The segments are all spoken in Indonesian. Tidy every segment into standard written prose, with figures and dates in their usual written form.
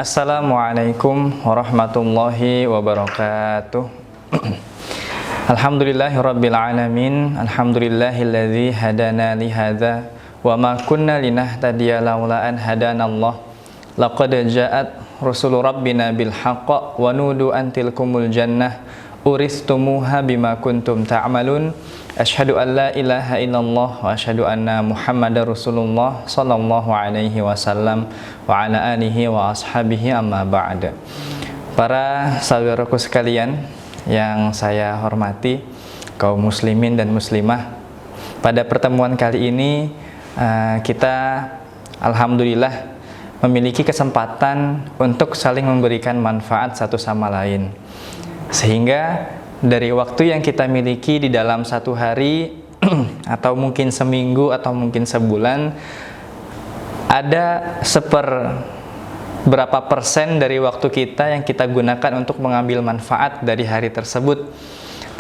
Assalamualaikum warahmatullahi wabarakatuh. Alhamdulillahirabbil alamin. Alhamdulillahilladzi hadana li hadza wa ma kunna linahtadiya laula an hadanallah. Laqad ja'at rusulu rabbina bil haqq wa nudu an tilkumul jannah uristumuha bima kuntum ta'malun. Asyhadu an la ilaha illallah wa asyhadu anna Muhammadar Rasulullah sallallahu alaihi wasallam wa ala alihi wa ashabihi amma ba'da. Para saudaraku sekalian yang saya hormati, kaum muslimin dan muslimah, pada pertemuan kali ini kita alhamdulillah memiliki kesempatan untuk saling memberikan manfaat satu sama lain, sehingga dari waktu yang kita miliki di dalam satu hari atau mungkin seminggu atau mungkin sebulan, ada berapa persen dari waktu kita yang kita gunakan untuk mengambil manfaat dari hari tersebut,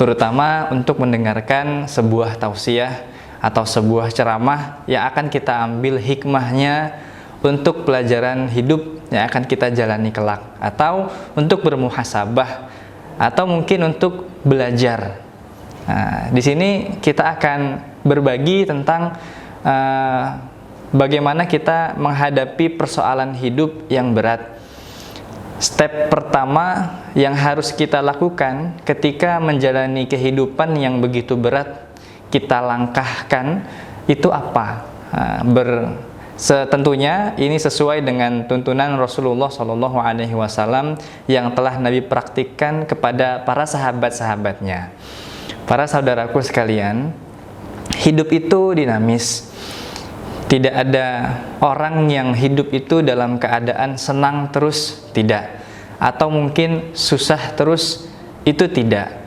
terutama untuk mendengarkan sebuah tausiah atau sebuah ceramah yang akan kita ambil hikmahnya untuk pelajaran hidup yang akan kita jalani kelak, atau untuk bermuhasabah, atau mungkin untuk belajar. Nah, di sini kita akan berbagi tentang bagaimana kita menghadapi persoalan hidup yang berat. Step pertama yang harus kita lakukan ketika menjalani kehidupan yang begitu berat, kita langkahkan itu apa? Tentunya ini sesuai dengan tuntunan Rasulullah SAW yang telah Nabi praktikkan kepada para sahabat-sahabatnya. Para saudaraku sekalian, hidup itu dinamis. Tidak ada orang yang hidup itu dalam keadaan senang terus, tidak. Atau mungkin susah terus, itu tidak.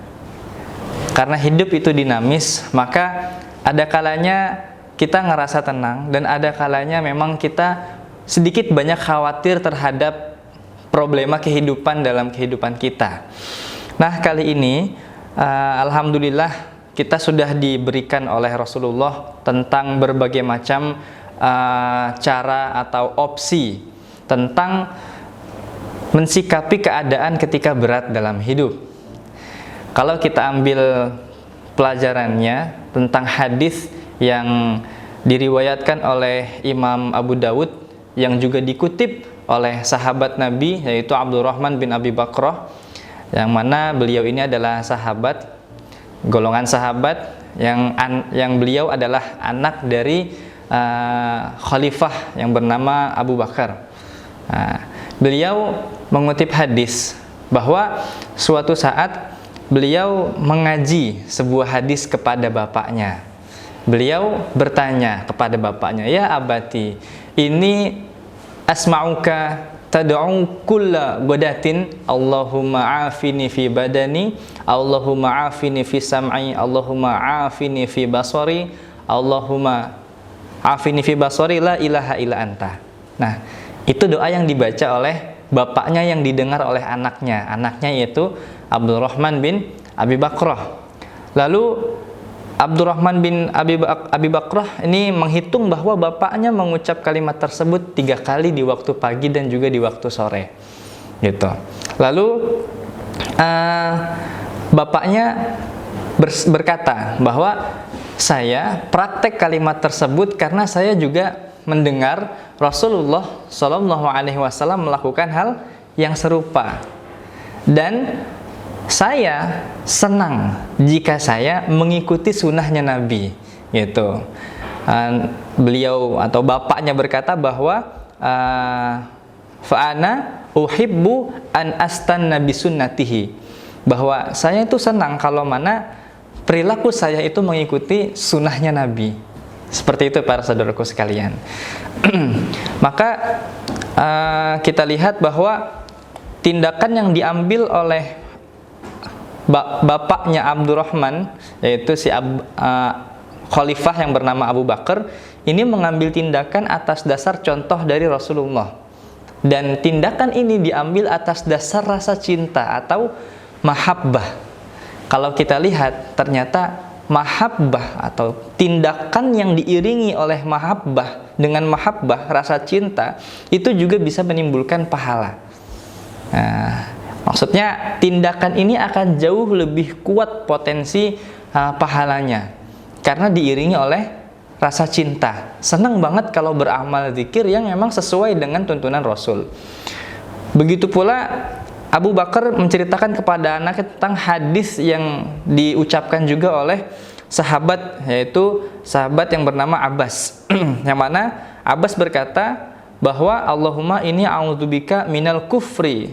Karena hidup itu dinamis, maka ada kalanya kita ngerasa tenang, dan ada kalanya memang kita sedikit banyak khawatir terhadap problema kehidupan dalam kehidupan kita. Nah, kali ini alhamdulillah kita sudah diberikan oleh Rasulullah tentang berbagai macam cara atau opsi tentang mensikapi keadaan ketika berat dalam hidup. Kalau kita ambil pelajarannya tentang hadis yang diriwayatkan oleh Imam Abu Dawud, yang juga dikutip oleh sahabat Nabi, yaitu Abdurrahman bin Abi Bakrah, yang mana beliau ini adalah sahabat, golongan sahabat yang beliau adalah anak dari khalifah yang bernama Abu Bakar. Beliau mengutip hadis bahwa suatu saat beliau mengaji sebuah hadis kepada bapaknya. Beliau bertanya kepada bapaknya, "Ya abati, ini asma'uka tad'u kulla ghadatin Allahumma afini fi badani, Allahumma afini fi sam'i, Allahumma afini fi basari, Allahumma afini fi basari, la ilaha illa anta." Nah, itu doa yang dibaca oleh bapaknya yang didengar oleh anaknya. Anaknya yaitu Abdurrahman bin Abi Bakrah. Lalu Abdurrahman bin Abi Bakrah ini menghitung bahwa bapaknya mengucap kalimat tersebut 3 kali di waktu pagi dan juga di waktu sore, gitu. Lalu bapaknya berkata bahwa saya praktek kalimat tersebut karena saya juga mendengar Rasulullah SAW melakukan hal yang serupa, dan saya senang jika saya mengikuti sunnahnya Nabi, gitu. Beliau atau bapaknya berkata bahwa fa'ana uhibbu an astanna bi sunnatihi, bahwa saya itu senang kalau mana perilaku saya itu mengikuti sunnahnya Nabi. Seperti itu para saudaraku sekalian. Maka kita lihat bahwa tindakan yang diambil oleh bapaknya Abdurrahman, yaitu si khalifah yang bernama Abu Bakar ini mengambil tindakan atas dasar contoh dari Rasulullah. Dan tindakan ini diambil atas dasar rasa cinta atau mahabbah. Kalau kita lihat, ternyata mahabbah atau tindakan yang diiringi oleh mahabbah dengan mahabbah, rasa cinta, itu juga bisa menimbulkan pahala. Nah, maksudnya tindakan ini akan jauh lebih kuat potensi pahalanya karena diiringi oleh rasa cinta. Senang banget kalau beramal zikir yang memang sesuai dengan tuntunan Rasul. Begitu pula Abu Bakar menceritakan kepada anaknya tentang hadis yang diucapkan juga oleh sahabat, yaitu sahabat yang bernama Abbas. Yang mana Abbas berkata bahwa Allahumma inni a'udzubika minal kufri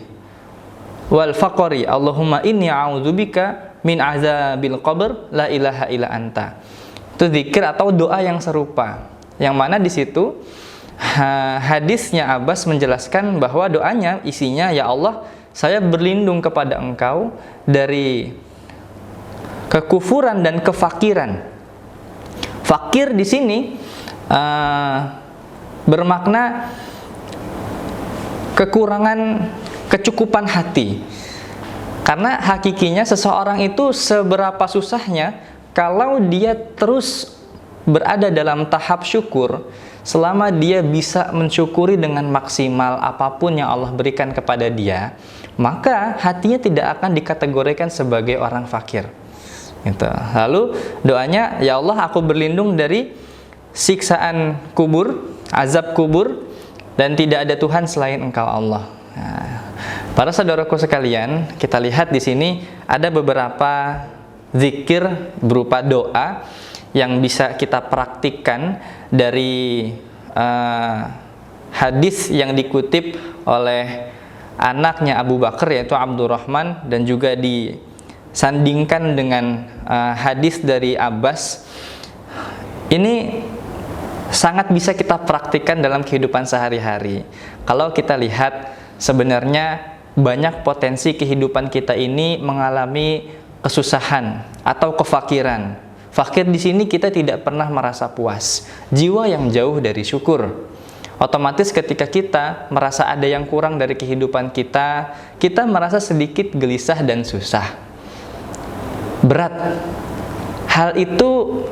wal faqri, Allahumma inni a'udzubika min azabil qabr la ilaha illa anta. Itu zikir atau doa yang serupa. Yang mana di situ hadisnya Abbas menjelaskan bahwa doanya isinya, ya Allah, saya berlindung kepada Engkau dari kekufuran dan kefakiran. Fakir di sini bermakna kekurangan kecukupan hati. Karena hakikinya seseorang itu seberapa susahnya kalau dia terus berada dalam tahap syukur, selama dia bisa mensyukuri dengan maksimal apapun yang Allah berikan kepada dia, maka hatinya tidak akan dikategorikan sebagai orang fakir. Gitu. Lalu doanya, ya Allah, aku berlindung dari siksaan kubur, azab kubur, dan tidak ada Tuhan selain Engkau Allah. Nah, para saudaraku sekalian, kita lihat di sini ada beberapa zikir berupa doa yang bisa kita praktikkan dari hadis yang dikutip oleh anaknya Abu Bakar, yaitu Abdurrahman, dan juga disandingkan dengan hadis dari Abbas. Ini sangat bisa kita praktikkan dalam kehidupan sehari-hari. Kalau kita lihat, sebenarnya banyak potensi kehidupan kita ini mengalami kesusahan atau kefakiran. Fakir di sini kita tidak pernah merasa puas, jiwa yang jauh dari syukur. Otomatis ketika kita merasa ada yang kurang dari kehidupan kita, kita merasa sedikit gelisah dan susah, berat. Hal itu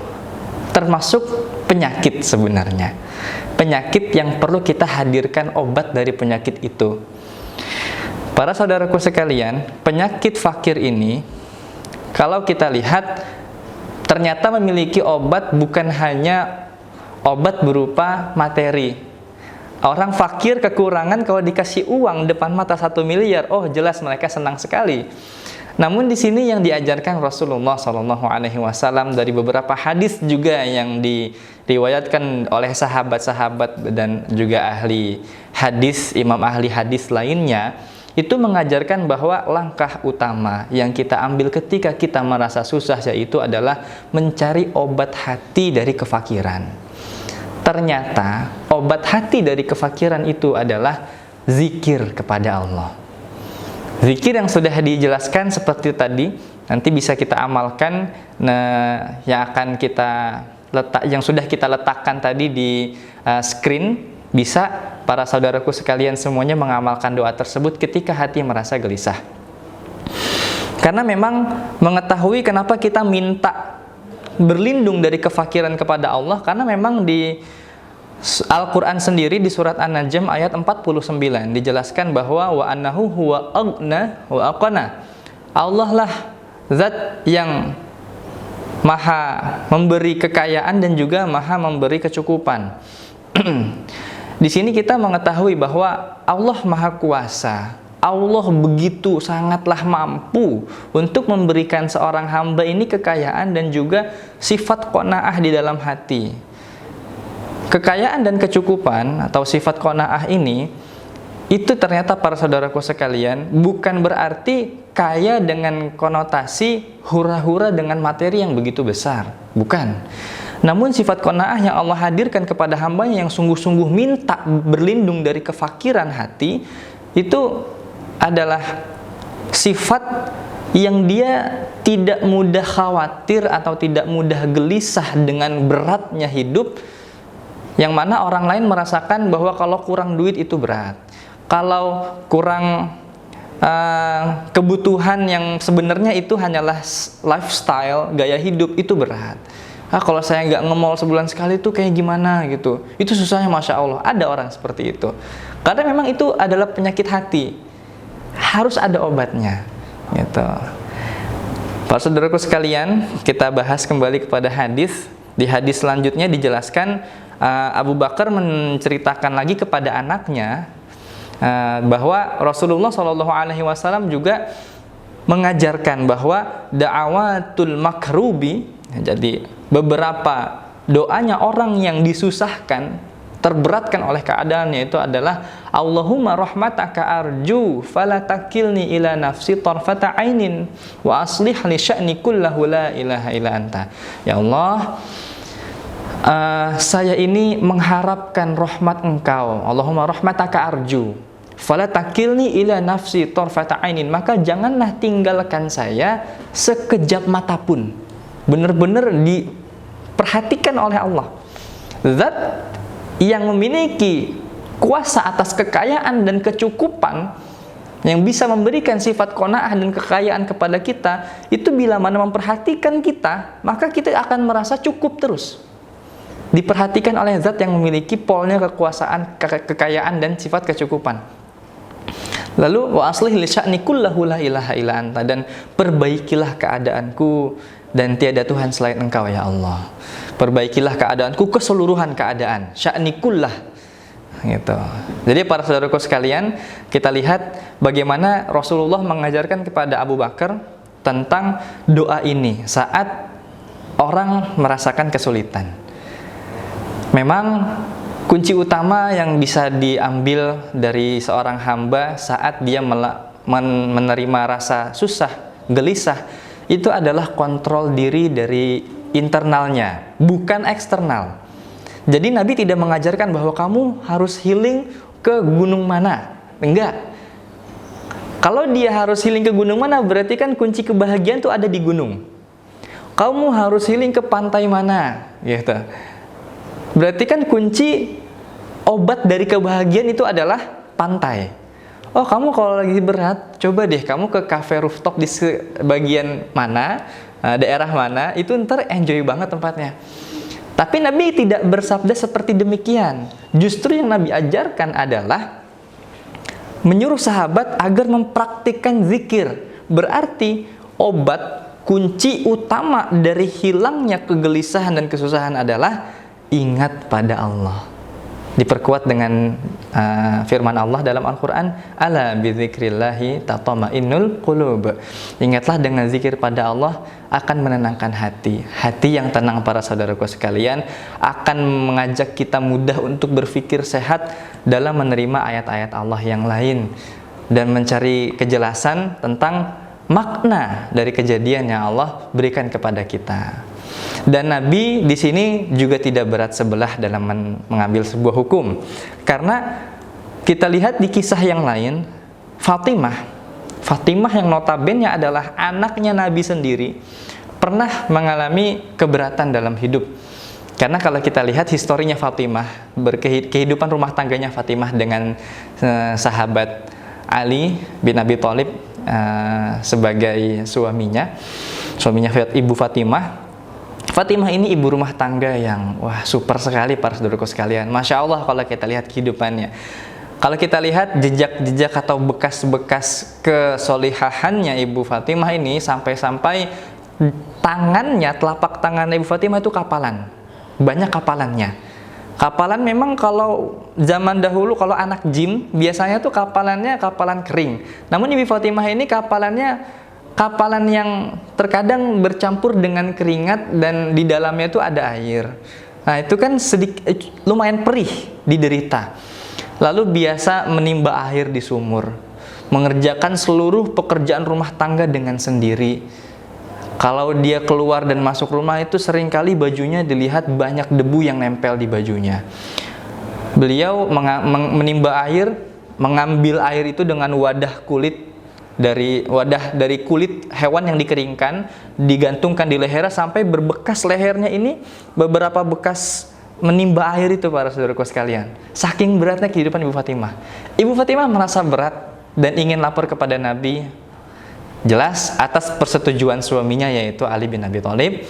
termasuk penyakit sebenarnya. Penyakit yang perlu kita hadirkan obat dari penyakit itu. Para saudaraku sekalian, penyakit fakir ini, kalau kita lihat, ternyata memiliki obat, bukan hanya obat berupa materi. Orang fakir kekurangan, kalau dikasih uang depan mata 1 miliar, oh jelas mereka senang sekali. Namun di sini yang diajarkan Rasulullah SAW dari beberapa hadis juga yang diriwayatkan oleh sahabat-sahabat dan juga ahli hadis, imam ahli hadis lainnya, itu mengajarkan bahwa langkah utama yang kita ambil ketika kita merasa susah, yaitu adalah mencari obat hati dari kefakiran. Ternyata obat hati dari kefakiran itu adalah zikir kepada Allah. Zikir yang sudah dijelaskan seperti tadi, nanti bisa kita amalkan, yang akan kita yang sudah kita letakkan tadi di screen. Bisa para saudaraku sekalian semuanya mengamalkan doa tersebut ketika hati merasa gelisah. Karena memang mengetahui kenapa kita minta berlindung dari kefakiran kepada Allah, karena memang di Al-Quran sendiri di surat An-Najm ayat 49 dijelaskan bahwa wa annahu huwa aghna wa aqna. Allah lah zat yang maha memberi kekayaan dan juga maha memberi kecukupan. Di sini kita mengetahui bahwa Allah Maha Kuasa. Allah begitu sangatlah mampu untuk memberikan seorang hamba ini kekayaan dan juga sifat qanaah di dalam hati. Kekayaan dan kecukupan atau sifat qanaah ini, itu ternyata para saudaraku sekalian bukan berarti kaya dengan konotasi hura-hura dengan materi yang begitu besar. Bukan. Namun sifat qanaah yang Allah hadirkan kepada hambanya yang sungguh-sungguh minta berlindung dari kefakiran hati, itu adalah sifat yang dia tidak mudah khawatir atau tidak mudah gelisah dengan beratnya hidup, yang mana orang lain merasakan bahwa kalau kurang duit itu berat, kalau kurang kebutuhan yang sebenarnya itu hanyalah lifestyle, gaya hidup, itu berat. Kalau saya nggak nge-mall sebulan sekali itu kayak gimana gitu, itu susahnya. Masya Allah, ada orang seperti itu. Karena memang itu adalah penyakit hati, harus ada obatnya gitu. Para saudaraku sekalian, kita bahas kembali kepada hadis. Di hadis selanjutnya dijelaskan, Abu Bakar menceritakan lagi kepada anaknya bahwa Rasulullah SAW juga mengajarkan bahwa da'awatul makrubi, jadi beberapa doanya orang yang disusahkan, terberatkan oleh keadaannya, itu adalah Allahumma rahmataka arju fala takilni ila nafsi tarfata ainin wa aslih li sya'ni kullahu la ilaha illa anta. Ya Allah, saya ini mengharapkan rahmat Engkau. Allahumma rahmataka arju fala takilni ila nafsi tarfata ainin, maka janganlah tinggalkan saya sekejap mata pun. Benar-benar diperhatikan oleh Allah. Zat yang memiliki kuasa atas kekayaan dan kecukupan, yang bisa memberikan sifat qanaah dan kekayaan kepada kita, itu bila mana memperhatikan kita, maka kita akan merasa cukup terus. Diperhatikan oleh zat yang memiliki polnya kekuasaan, kekayaan dan sifat kecukupan. Lalu wa aslih li sya'ni kullahu la ilaha illa anta, dan perbaikilah keadaanku dan tiada Tuhan selain Engkau ya Allah. Perbaikilah keadaanku, keseluruhan keadaan, sya'ni kullah gitu. Jadi para saudaraku sekalian, kita lihat bagaimana Rasulullah mengajarkan kepada Abu Bakar tentang doa ini saat orang merasakan kesulitan. Memang kunci utama yang bisa diambil dari seorang hamba saat dia menerima rasa susah, gelisah, itu adalah kontrol diri dari internalnya, bukan eksternal. Jadi Nabi tidak mengajarkan bahwa kamu harus healing ke gunung mana. Enggak. Kalau dia harus healing ke gunung mana, berarti kan kunci kebahagiaan itu ada di gunung. Kamu harus healing ke pantai mana, gitu. Berarti kan kunci obat dari kebahagiaan itu adalah pantai. Oh, kamu kalau lagi berat, coba deh kamu ke cafe rooftop di bagian mana, daerah mana, itu ntar enjoy banget tempatnya. Tapi Nabi tidak bersabda seperti demikian. Justru yang Nabi ajarkan adalah menyuruh sahabat agar mempraktikkan zikir. Berarti obat kunci utama dari hilangnya kegelisahan dan kesusahan adalah ingat pada Allah. Diperkuat dengan firman Allah dalam Al-Quran, ala bizikrillahi tatma'innul qulub. Ingatlah dengan zikir pada Allah akan menenangkan hati. Hati yang tenang para saudaraku sekalian akan mengajak kita mudah untuk berpikir sehat dalam menerima ayat-ayat Allah yang lain dan mencari kejelasan tentang makna dari kejadian yang Allah berikan kepada kita. Dan Nabi di sini juga tidak berat sebelah dalam mengambil sebuah hukum, karena kita lihat di kisah yang lain, Fatimah yang notabene adalah anaknya Nabi sendiri, pernah mengalami keberatan dalam hidup. Karena kalau kita lihat historinya Fatimah, kehidupan rumah tangganya Fatimah dengan sahabat Ali bin Abi Thalib sebagai suaminya Ibu Fatimah. Fatimah ini ibu rumah tangga yang super sekali para saudaraku sekalian. Masya Allah kalau kita lihat kehidupannya. Kalau kita lihat jejak-jejak atau bekas-bekas kesolihahannya Ibu Fatimah ini, sampai-sampai tangannya, telapak tangan Ibu Fatimah itu kapalan. Banyak kapalannya. Kapalan memang kalau zaman dahulu kalau anak jin biasanya tuh kapalannya kapalan kering. Namun Ibu Fatimah ini kapalan yang terkadang bercampur dengan keringat dan di dalamnya itu ada air. Nah, itu kan lumayan perih diderita. Lalu biasa menimba air di sumur, mengerjakan seluruh pekerjaan rumah tangga dengan sendiri. Kalau dia keluar dan masuk rumah itu seringkali bajunya dilihat banyak debu yang nempel di bajunya. Beliau menimba air, mengambil air itu dengan wadah kulit dari wadah dari kulit hewan yang dikeringkan, digantungkan di lehernya sampai berbekas lehernya ini beberapa bekas menimba air itu para saudaraku sekalian. Saking beratnya kehidupan Ibu Fatimah. Ibu Fatimah merasa berat dan ingin lapor kepada Nabi. Jelas atas persetujuan suaminya yaitu Ali bin Abi Thalib.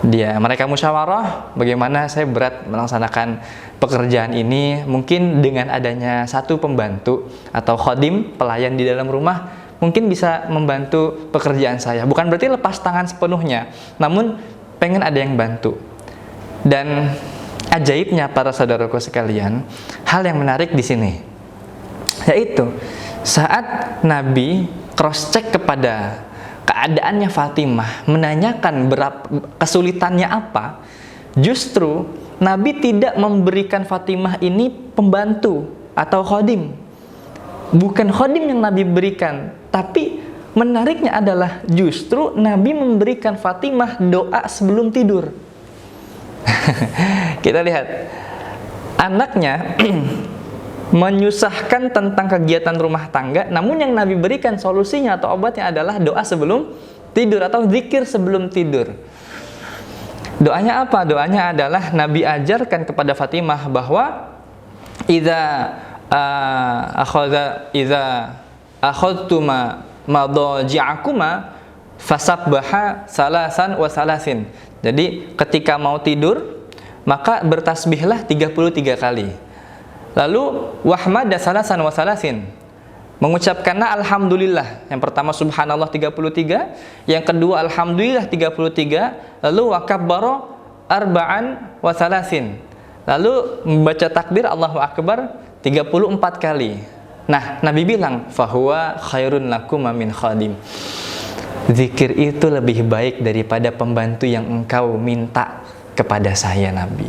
Mereka musyawarah bagaimana saya berat melaksanakan pekerjaan ini, mungkin dengan adanya satu pembantu atau khodim, pelayan di dalam rumah mungkin bisa membantu pekerjaan saya. Bukan berarti lepas tangan sepenuhnya, namun pengen ada yang bantu. Dan ajaibnya para saudaraku sekalian, hal yang menarik di sini yaitu saat Nabi cross check kepada keadaannya Fatimah, menanyakan berapa kesulitannya apa, justru Nabi tidak memberikan Fatimah ini pembantu atau khodim. Bukan khodim yang Nabi berikan, tapi menariknya adalah justru Nabi memberikan Fatimah doa sebelum tidur. Kita lihat anaknya menyusahkan tentang kegiatan rumah tangga, namun yang Nabi berikan solusinya atau obatnya adalah doa sebelum tidur atau zikir sebelum tidur. Doanya apa? Doanya adalah Nabi ajarkan kepada Fatimah bahwa idza akhadtuma madaji'akuma fasabbaha salasan wa salasin. Jadi ketika mau tidur maka bertasbihlah 33 kali. Lalu wahmada salasan wa salasin, mengucapkanlah alhamdulillah. Yang pertama subhanallah 33, yang kedua alhamdulillah 33, lalu wakabbara arba'an wa salasin, lalu membaca takbir Allahu akbar 34 kali. Nah, Nabi bilang fahuwa khairun lakum min khadim. Zikir itu lebih baik daripada pembantu yang engkau minta kepada saya, Nabi.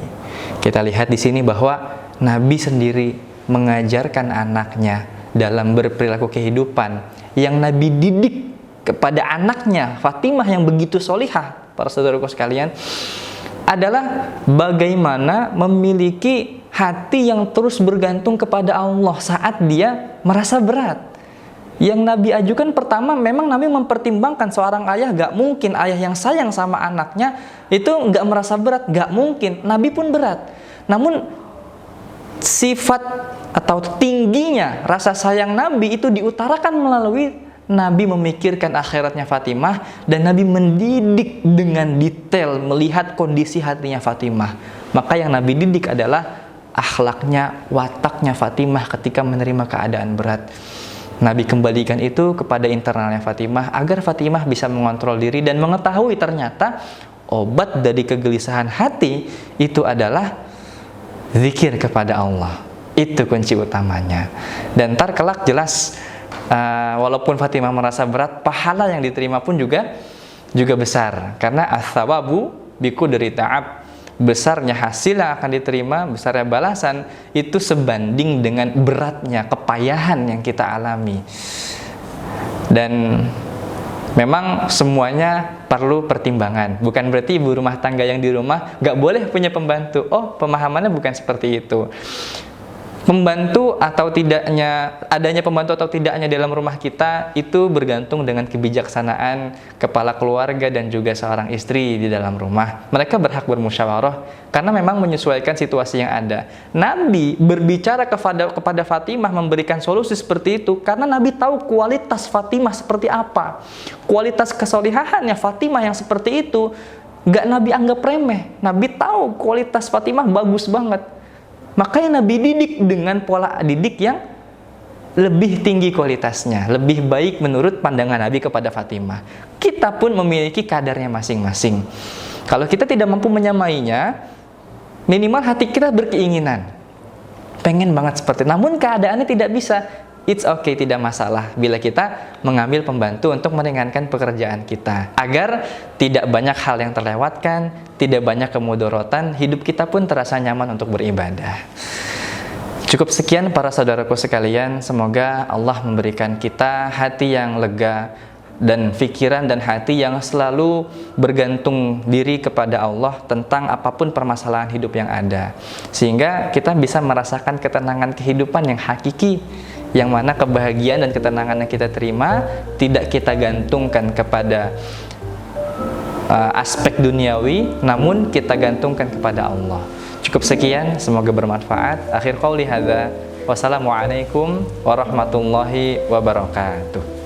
Kita lihat di sini bahwa Nabi sendiri mengajarkan anaknya dalam berperilaku kehidupan yang Nabi didik kepada anaknya Fatimah yang begitu solihah, para saudaraku sekalian, adalah bagaimana memiliki hati yang terus bergantung kepada Allah saat dia merasa berat. Yang Nabi ajukan pertama, memang Nabi mempertimbangkan seorang ayah, gak mungkin ayah yang sayang sama anaknya itu gak merasa berat, gak mungkin. Nabi pun berat. Namun sifat atau tingginya rasa sayang Nabi itu diutarakan melalui Nabi memikirkan akhiratnya Fatimah, dan Nabi mendidik dengan detail melihat kondisi hatinya Fatimah. Maka yang Nabi didik adalah akhlaknya, wataknya Fatimah ketika menerima keadaan berat. Nabi kembalikan itu kepada internalnya Fatimah agar Fatimah bisa mengontrol diri dan mengetahui ternyata obat dari kegelisahan hati itu adalah zikir kepada Allah. Itu kunci utamanya. Dan ntar kelak jelas walaupun Fatimah merasa berat, pahala yang diterima pun juga besar. Karena as-sawabu biqudri ta'ab. Besarnya hasil yang akan diterima, besarnya balasan itu sebanding dengan beratnya kepayahan yang kita alami. Dan memang semuanya perlu pertimbangan. Bukan berarti ibu rumah tangga yang di rumah gak boleh punya pembantu. Oh, pemahamannya bukan seperti itu. Pembantu atau tidaknya, adanya pembantu atau tidaknya dalam rumah kita itu bergantung dengan kebijaksanaan kepala keluarga dan juga seorang istri di dalam rumah. Mereka berhak bermusyawarah karena memang menyesuaikan situasi yang ada. Nabi berbicara kepada Fatimah memberikan solusi seperti itu karena Nabi tahu kualitas Fatimah seperti apa. Kualitas kesolihahannya Fatimah yang seperti itu gak Nabi anggap remeh. Nabi tahu kualitas Fatimah bagus banget. Makanya Nabi didik dengan pola didik yang lebih tinggi kualitasnya, lebih baik menurut pandangan Nabi kepada Fatimah. Kita pun memiliki kadarnya masing-masing. Kalau kita tidak mampu menyamainya, minimal hati kita berkeinginan, pengen banget seperti itu. Namun keadaannya tidak bisa. It's okay, tidak masalah bila kita mengambil pembantu untuk meringankan pekerjaan kita agar tidak banyak hal yang terlewatkan, tidak banyak kemudorotan, hidup kita pun terasa nyaman untuk beribadah. Cukup sekian para saudaraku sekalian, semoga Allah memberikan kita hati yang lega dan pikiran dan hati yang selalu bergantung diri kepada Allah tentang apapun permasalahan hidup yang ada, sehingga kita bisa merasakan ketenangan kehidupan yang hakiki, yang mana kebahagiaan dan ketenangan yang kita terima tidak kita gantungkan kepada aspek duniawi, namun kita gantungkan kepada Allah. Cukup sekian, semoga bermanfaat. Akhir qauli hadza, wassalamualaikum warahmatullahi wabarakatuh.